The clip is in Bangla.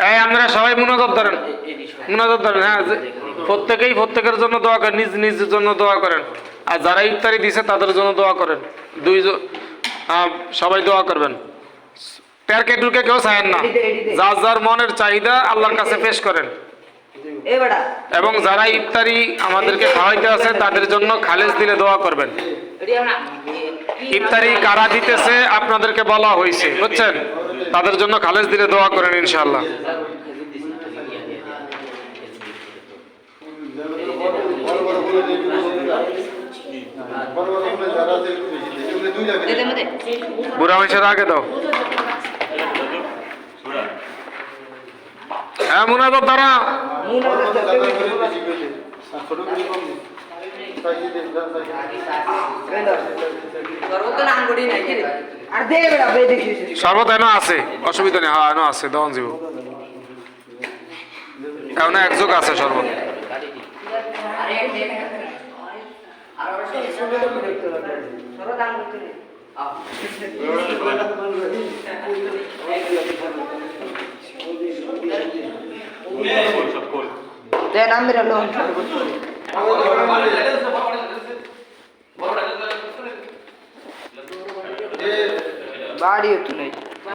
এই আপনারা সবাই মুনাজাত ধরেন, মুনাজাত ধরেন। হ্যাঁ, প্রত্যেকেই প্রত্যেকের জন্য দোয়া করেন, নিজ নিজের জন্য দোয়া করেন। আর যারা ইফতারি দিছে তাদের জন্য দোয়া করেন। সবাই দোয়া করবেন। প্যারকে টুরকে কেউ চায়েন না, যার যার মনের চাহিদা আল্লাহর কাছে পেশ করেন। এবং যারা ইফতারি আমাদেরকে খাওয়াইতে আছে তাদের জন্য খালেস দিলে দোয়া করবেন। ইফতারি কারা দিতেছে আপনাদেরকে বলা হয়েছে, বুঝছেন? তাদের জন্য খালেস দিলে দোয়া করেন ইনশাআল্লাহ। বুড়া মানুষের আগে দাও। হ্যাঁ, মুনাজাত দ্বারা শরবত এনো আছে, অসুবিধা নেই। হ্যাঁ, এনো আছে, দহন জীব এখন একযোগ আছে শরবত। বাড়ি হতো নাই।